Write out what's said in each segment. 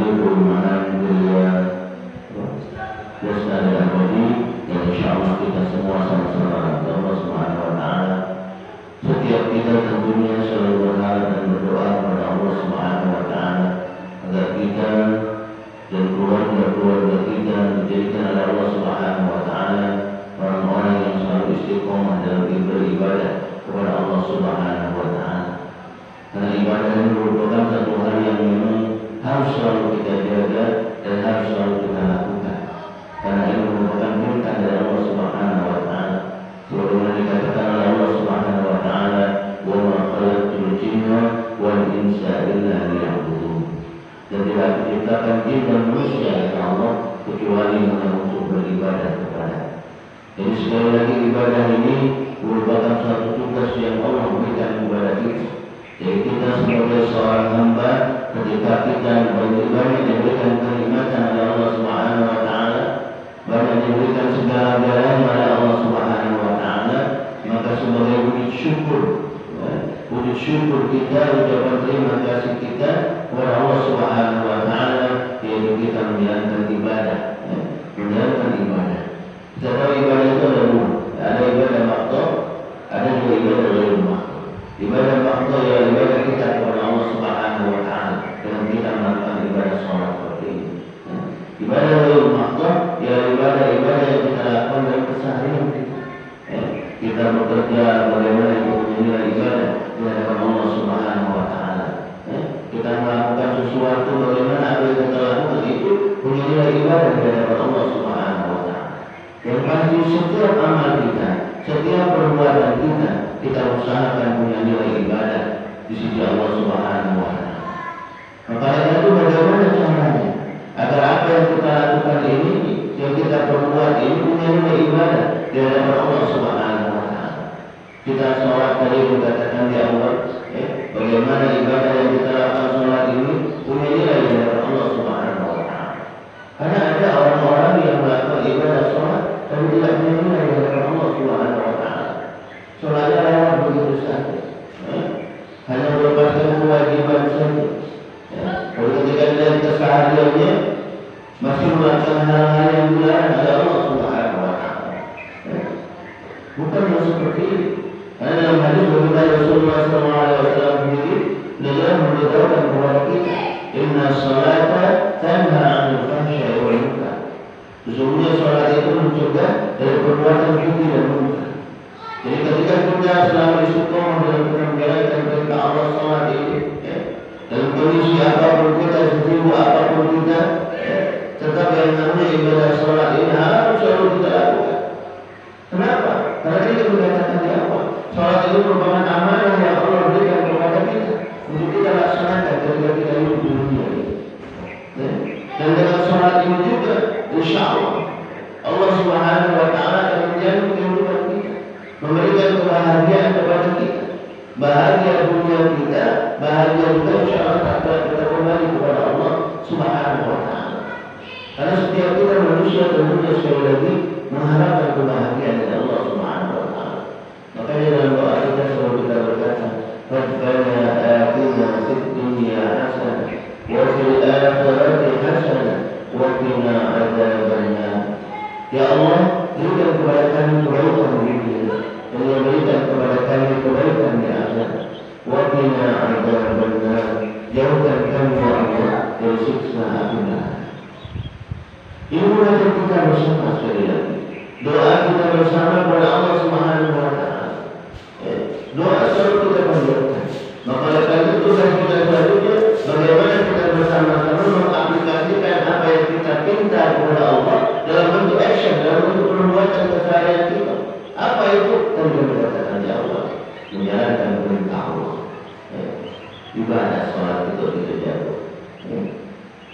Baitul Manan Lestari Abadi, yang insyaallah kita semua sama-sama Allah Subhanahu wa Ta'ala. Setiap kita tentunya selalu berharap dan berdoa kepada Allah Subhanahu wa Ta'ala agar kita dan keluarga-keluarga kita dijadikan oleh Allah Subhanahu wa Ta'ala orang-orang yang selalu istiqomah dalam beribadah kepada Allah Subhanahu wa Ta'ala. Karena ibadah ini merupakan satu hal yang memang harus selalu kita jaga dan harus selalu kita lakukan. Karena ini merupakan perintah dari Allah Subhanahu wa Ta'ala. Sebagaimana dikatakan oleh Allah Subhanahu wa Ta'ala, "Wa ma khalaqtul jinna wal insa illa liya'budun." Dan tidak diciptakan jin dan manusia ya Allah kecuali untuk beribadah kepada. Jadi sekali lagi ibadah ini merupakan satu tugas yang Allah berikan kepada kita. Jadi kita sebagai seorang hamba, ketika kita banyak diberikan kenikmatan oleh Allah Subhanahu wa Ta'ala, banyak diberikan segala-galanya oleh Allah Subhanahu wa Ta'ala, maka sebagai wujud syukur kita, ucapan terima kasih kita kepada Allah Subhanahu wa Ta'ala, yaitu kita menjalankan ibadah, menjalankan ibadah. Kita tahu ibadah itu ada dua, ada ibadah makhluk, ada juga ibadah ghair makhluk. Ibadah makhluk ya ibadah kita kepada Allah Subhanahu wa Ta'ala dengan kita melakukan ibadah sholat seperti ini. Ibadah ghair makhluk ya ibadah yang kita lakukan dalam keseharian kita. Kita bekerja bagaimana itu menjadi ibadah di hadapan Allah Subhanahu wa Ta'ala. Kita melakukan sesuatu bagaimana apa yang kita lakukan itu menjadi ibadah di hadapan Allah Subhanahu wa Ta'ala. Yang pasti setiap amal kita, setiap perbuatan kita usahakan punya nilai ibadah di sisi Allah Subhanahu wa Ta'ala. Maka itu bagaimana caranya agar apa yang kita lakukan ini, yang kita perbuat ini punya nilai ibadah di hadapan Allah Subhanahu wa Ta'ala. Kita sholat tadi dikatakan di awal, bagaimana ibadah yang kita lakukan sholat ini punya nilai di hadapan Allah Subhanahu wa Ta'ala. Karena ada orang-orang yang melakukan ibadah sholat tapi tidak punya nilai di hadapan Allah Subhanahu wa Ta'ala. Sholatnya lewat begitu saja, hanya melepaskan kewajiban saja. Kalau ketika dia kesehariannya masih melakukan hal-hal yang dilarang oleh Allah Subhanahu wa Ta'ala. Bukan seperti ini. Karena dalam hadis berkata Rasulullah SAW sendiri, beliau memberitahukan kepada kita, "Inna sholata tanha 'anil fahsya'i wal munkar." Sesungguhnya sholat itu mencegah dari perbuatan keji dan munkar. Jadi ketika kita selama istiqomah dalam menjalankan perintah Allah sholat ini, dalam kondisi apapun kita, sesibuk apapun kita, tetap yang namanya ibadah sholat ini harus selalu kita lakukan. Kenapa? Karena ini dikatakan di awal, sholat itu merupakan amanah yang Allah berikan kepada kita untuk kita laksanakan ketika kita hidup di dunia ini. Dan dengan sholat ini juga, insya Allah Subhanahu wa Ta'ala akan menjamin kehidupan kita, memberikan kebahagiaan kepada kita, bahagia dunia kita, bahagia juga insya Allah kita kembali kepada Allah Subhanahu wa Ta'ala. Karena setiap kita manusia tentunya sekali lagi mengharapkan kebahagiaan dari Allah Subhanahu wa Ta'ala. Makanya dalam doa kita selalu kita berkata, "Rabbana atina fid dunya hasanah wa fil akhirati hasanah wa qina adzabannar." Ya Allah, berikan kepada kami kebaikan di dunia dan berikan kepada kami kebaikan di akhirat. Wa qina adzabannar, jauhkan kami ya Allah dari siksa api neraka. Ini munajat kita bersama sekali lagi. Doa kita bersama kepada Allah Subhanahu wa Ta'ala. Doa selalu kita panjatkan. Maka oleh karena itu tugas kita selanjutnya bagaimana kita bersama-sama mengaplikasikan apa yang kita pinta kepada Allah dalam bentuk action, dalam bentuk perbuatan keseharian kita. Apa itu? Tadi kita katakan di awal, menjalankan perintah Allah. Ibadah sholat itu kita jaga.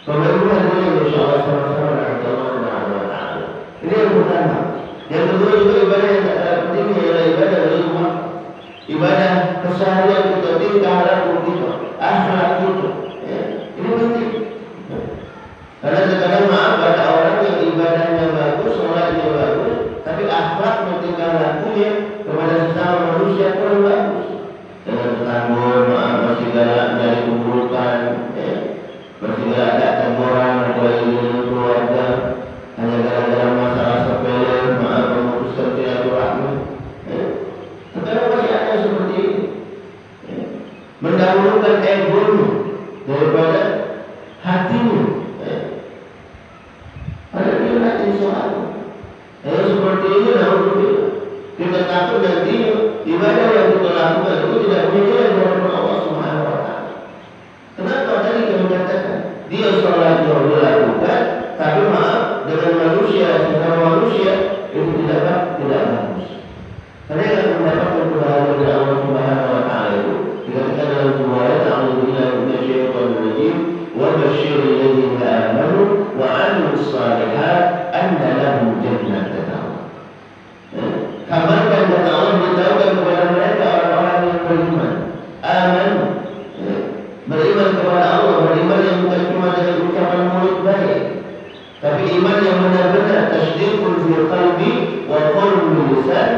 Bagaimana ini insyaallah sama-sama dengan Allah Subhanahu wa Ta'ala. Ini yang pertama. Yang kedua juga ibadah yang tak kalah penting ialah ibadah dari rumah. Ibadah keseharian kita, tingkah laku kita, akhlak kita. Ini penting. Karena terkadang maaf ada orang yang ibadahnya bagus, sholatnya bagus, tapi akhlaknya, tingkah lakunya kepada sesama manusia kurang bagus. Dengan tanggul, maaf, masih galak dari keburukan, masih galak tak tegur dahulukan egomu daripada hatimu. Padahal dia nanti soal. Seperti ini alhamdulillah. Kita takut nanti ibadah yang kita lakukan itu tidak menjadi kepada Allah Subhanahu wa taala. Kenapa tadi kami katakan dia sholat yang dilakukan, tapi maaf dengan manusia secara manusia itu tidak bagus. Karena yang mendapatkan kebahagiaan dari Allah Subhanahu wa taala itu dikatakan dalam sebuah ayat A'udzubillahi minasyaitonir rajim wa basyiril ladzina amanu wa 'amilus shalihat anna lahum jannatan. Kabarkan kata Allah, beritahukan kepada mereka orang-orang yang beriman, aman, beriman kepada Allah, beriman yang bukan cuma dengan ucapan mulut baik, tapi iman yang benar-benar tasdiqul fil qalbi wa qaulul lisan